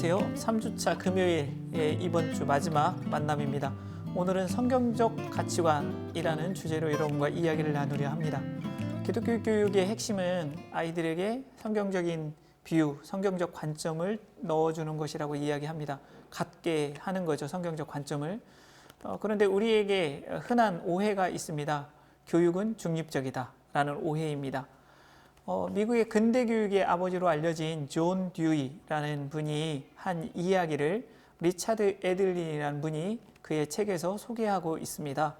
안녕하세요. 3주차 금요일의 이번 주 마지막 만남입니다. 오늘은 성경적 가치관이라는 주제로 여러분과 이야기를 나누려 합니다. 기독교 교육의 핵심은 아이들에게 성경적인 비유, 성경적 관점을 넣어주는 것이라고 이야기합니다. 갖게 하는 거죠, 성경적 관점을. 그런데 우리에게 흔한 오해가 있습니다. 교육은 중립적이다 라는 오해입니다. 미국의 근대 교육의 아버지로 알려진 존 듀이라는 분이 한 이야기를 리차드 애들린이라는 분이 그의 책에서 소개하고 있습니다.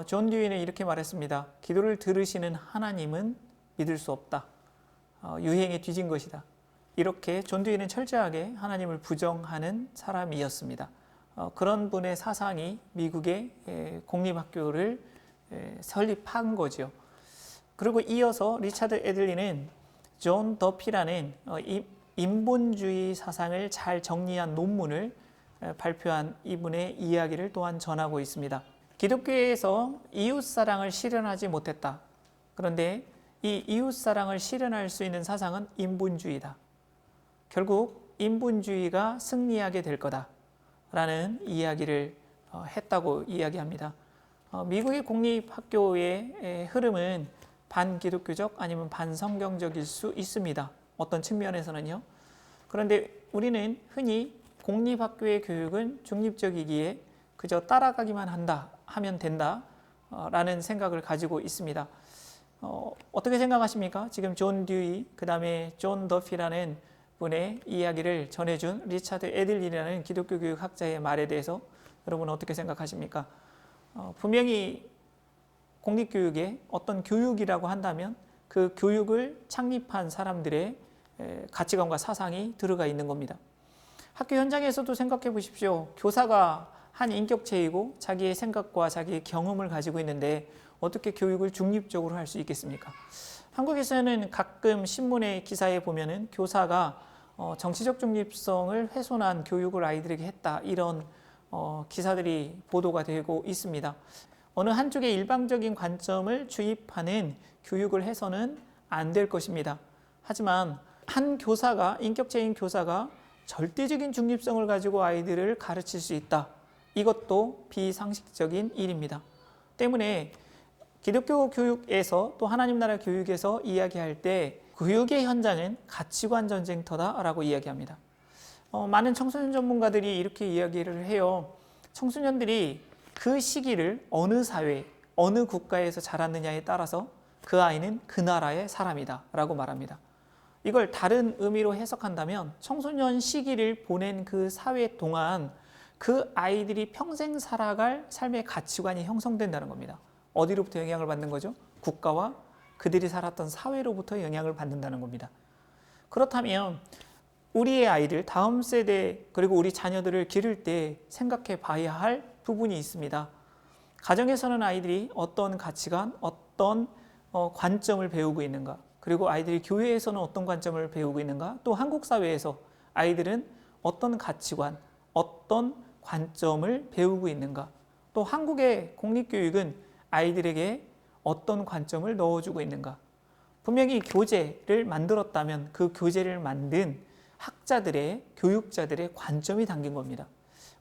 존 듀이는 이렇게 말했습니다. 기도를 들으시는 하나님은 믿을 수 없다. 유행에 뒤진 것이다. 이렇게 존 듀이는 철저하게 하나님을 부정하는 사람이었습니다. 그런 분의 사상이 미국의 공립학교를 설립한 거죠. 그리고 이어서 리차드 애들린은 존 더피라는 인본주의 사상을 잘 정리한 논문을 발표한 이분의 이야기를 또한 전하고 있습니다. 기독교에서 이웃사랑을 실현하지 못했다. 그런데 이 이웃사랑을 실현할 수 있는 사상은 인본주의다. 결국 인본주의가 승리하게 될 거다 라는 이야기를 했다고 이야기합니다. 미국의 공립학교의 흐름은 반기독교적 아니면 반성경적일 수 있습니다. 어떤 측면에서는요. 그런데 우리는 흔히 공립학교의 교육은 중립적이기에 그저 따라가기만 하면 된다 라는 생각을 가지고 있습니다. 어떻게 생각하십니까? 지금 존 듀이, 그 다음에 존 더피라는 분의 이야기를 전해준 리차드 애들린이라는 기독교 교육학자의 말에 대해서 여러분은 어떻게 생각하십니까? 분명히 공립교육에 어떤 교육이라고 한다면 그 교육을 창립한 사람들의 가치관과 사상이 들어가 있는 겁니다. 학교 현장에서도 생각해 보십시오. 교사가 한 인격체이고 자기의 생각과 자기의 경험을 가지고 있는데 어떻게 교육을 중립적으로 할 수 있겠습니까? 한국에서는 가끔 신문의 기사에 보면은 교사가 정치적 중립성을 훼손한 교육을 아이들에게 했다, 이런 기사들이 보도가 되고 있습니다. 어느 한쪽의 일방적인 관점을 주입하는 교육을 해서는 안 될 것입니다. 하지만 한 교사가, 인격체인 교사가 절대적인 중립성을 가지고 아이들을 가르칠 수 있다. 이것도 비상식적인 일입니다. 때문에 기독교 교육에서 또 하나님 나라 교육에서 이야기할 때 교육의 현장은 가치관 전쟁터다라고 이야기합니다. 많은 청소년 전문가들이 이렇게 이야기를 해요. 청소년들이 그 시기를 어느 사회, 어느 국가에서 자랐느냐에 따라서 그 아이는 그 나라의 사람이다 라고 말합니다. 이걸 다른 의미로 해석한다면 청소년 시기를 보낸 그 사회 동안 그 아이들이 평생 살아갈 삶의 가치관이 형성된다는 겁니다. 어디로부터 영향을 받는 거죠? 국가와 그들이 살았던 사회로부터 영향을 받는다는 겁니다. 그렇다면 우리의 아이들, 다음 세대, 그리고 우리 자녀들을 기를 때 생각해 봐야 할 부분이 있습니다. 가정에서는 아이들이 어떤 가치관, 어떤 관점을 배우고 있는가, 그리고 아이들이 교회에서는 어떤 관점을 배우고 있는가, 또 한국 사회에서 아이들은 어떤 가치관, 어떤 관점을 배우고 있는가, 또 한국의 공립교육은 아이들에게 어떤 관점을 넣어주고 있는가. 분명히 교재를 만들었다면 그 교재를 만든 학자들의, 교육자들의 관점이 담긴 겁니다.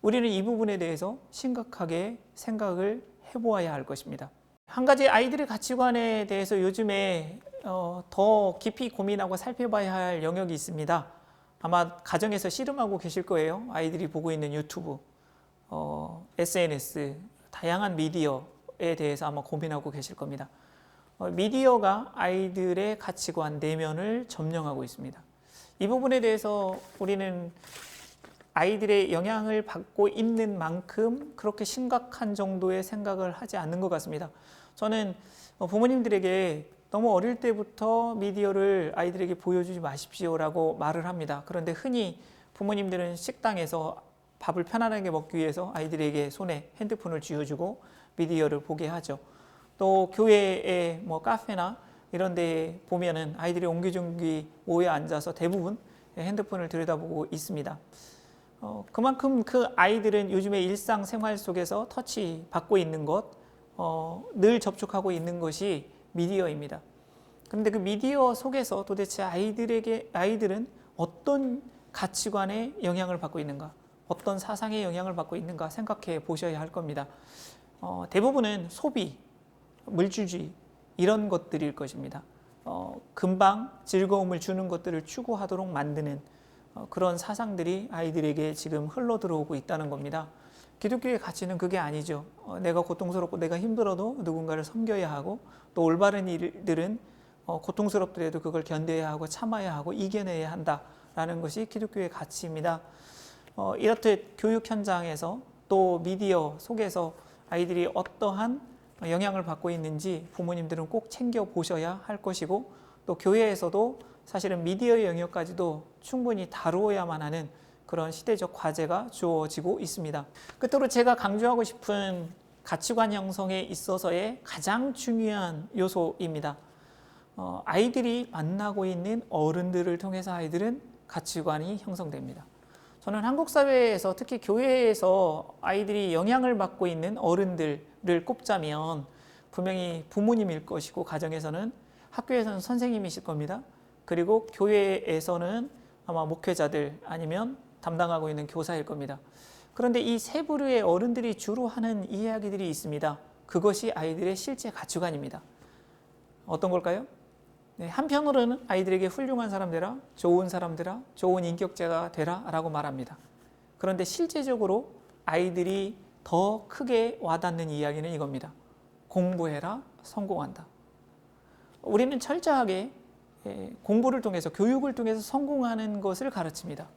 우리는 이 부분에 대해서 심각하게 생각을 해보아야 할 것입니다. 한 가지 아이들의 가치관에 대해서 요즘에 더 깊이 고민하고 살펴봐야 할 영역이 있습니다. 아마 가정에서 씨름하고 계실 거예요. 아이들이 보고 있는 유튜브, SNS, 다양한 미디어에 대해서 아마 고민하고 계실 겁니다. 미디어가 아이들의 가치관, 내면을 점령하고 있습니다. 이 부분에 대해서 우리는 아이들의 영향을 받고 있는 만큼 그렇게 심각한 정도의 생각을 하지 않는 것 같습니다. 저는 부모님들에게 너무 어릴 때부터 미디어를 아이들에게 보여주지 마십시오라고 말을 합니다. 그런데 흔히 부모님들은 식당에서 밥을 편안하게 먹기 위해서 아이들에게 손에 핸드폰을 쥐어주고 미디어를 보게 하죠. 또 교회의 카페나 이런 데 보면은 아이들이 옹기종기 모여 앉아서 대부분 핸드폰을 들여다보고 있습니다. 그만큼 그 아이들은 요즘의 일상생활 속에서 터치 받고 있는 것, 늘 접촉하고 있는 것이 미디어입니다. 그런데 그 미디어 속에서 도대체 아이들은 어떤 가치관에 영향을 받고 있는가, 어떤 사상에 영향을 받고 있는가 생각해 보셔야 할 겁니다. 대부분은 소비, 물질주의 이런 것들일 것입니다. 금방 즐거움을 주는 것들을 추구하도록 만드는 그런 사상들이 아이들에게 지금 흘러 들어오고 있다는 겁니다. 기독교의 가치는 그게 아니죠. 내가 고통스럽고 내가 힘들어도 누군가를 섬겨야 하고, 또 올바른 일들은 고통스럽더라도 그걸 견뎌야 하고 참아야 하고 이겨내야 한다라는 것이 기독교의 가치입니다. 이렇듯 교육 현장에서 또 미디어 속에서 아이들이 어떠한 영향을 받고 있는지 부모님들은 꼭 챙겨 보셔야 할 것이고, 또 교회에서도 사실은 미디어의 영역까지도 충분히 다루어야만 하는 그런 시대적 과제가 주어지고 있습니다. 끝으로 제가 강조하고 싶은 가치관 형성에 있어서의 가장 중요한 요소입니다. 아이들이 만나고 있는 어른들을 통해서 아이들은 가치관이 형성됩니다. 저는 한국 사회에서 특히 교회에서 아이들이 영향을 받고 있는 어른들을 꼽자면 분명히 부모님일 것이고, 가정에서는, 학교에서는 선생님이실 겁니다. 그리고 교회에서는 아마 목회자들 아니면 담당하고 있는 교사일 겁니다. 그런데 이 세 부류의 어른들이 주로 하는 이야기들이 있습니다. 그것이 아이들의 실제 가치관입니다. 어떤 걸까요? 네, 한편으로는 아이들에게 훌륭한 사람 되라, 좋은 사람 되라, 좋은 인격자가 되라 라고 말합니다. 그런데 실제적으로 아이들이 더 크게 와닿는 이야기는 이겁니다. 공부해라, 성공한다. 우리는 철저하게 공부를 통해서, 교육을 통해서 성공하는 것을 가르칩니다.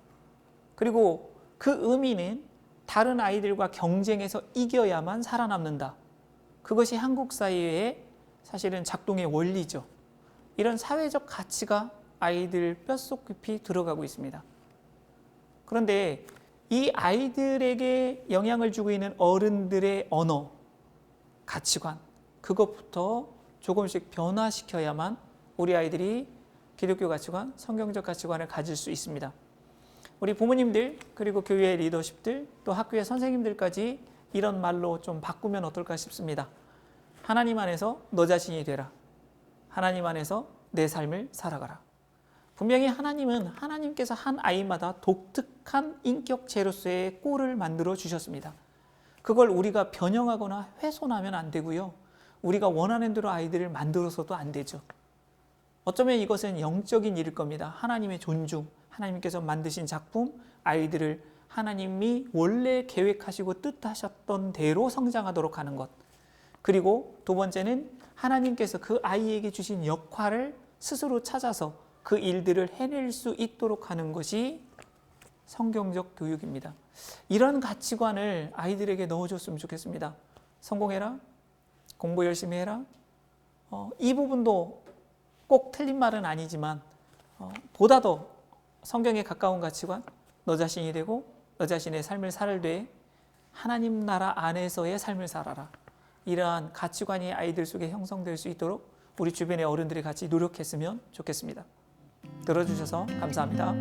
그리고 그 의미는 다른 아이들과 경쟁해서 이겨야만 살아남는다. 그것이 한국 사회의 사실은 작동의 원리죠. 이런 사회적 가치가 아이들 뼛속 깊이 들어가고 있습니다. 그런데 이 아이들에게 영향을 주고 있는 어른들의 언어, 가치관, 그것부터 조금씩 변화시켜야만 우리 아이들이 기독교 가치관, 성경적 가치관을 가질 수 있습니다. 우리 부모님들, 그리고 교회의 리더십들, 또 학교의 선생님들까지 이런 말로 좀 바꾸면 어떨까 싶습니다. 하나님 안에서 너 자신이 되라. 하나님 안에서 내 삶을 살아가라. 분명히 하나님은 하나님께서 한 아이마다 독특한 인격체로서의 꼴을 만들어 주셨습니다. 그걸 우리가 변형하거나 훼손하면 안 되고요. 우리가 원하는 대로 아이들을 만들어서도 안 되죠. 어쩌면 이것은 영적인 일일 겁니다. 하나님의 존중, 하나님께서 만드신 작품, 아이들을 하나님이 원래 계획하시고 뜻하셨던 대로 성장하도록 하는 것. 그리고 두 번째는 하나님께서 그 아이에게 주신 역할을 스스로 찾아서 그 일들을 해낼 수 있도록 하는 것이 성경적 교육입니다. 이런 가치관을 아이들에게 넣어줬으면 좋겠습니다. 성공해라, 공부 열심히 해라. 이 부분도 꼭 틀린 말은 아니지만 보다 더 성경에 가까운 가치관, 너 자신이 되고 너 자신의 삶을 살되 하나님 나라 안에서의 삶을 살아라. 이러한 가치관이 아이들 속에 형성될 수 있도록 우리 주변의 어른들이 같이 노력했으면 좋겠습니다. 들어주셔서 감사합니다.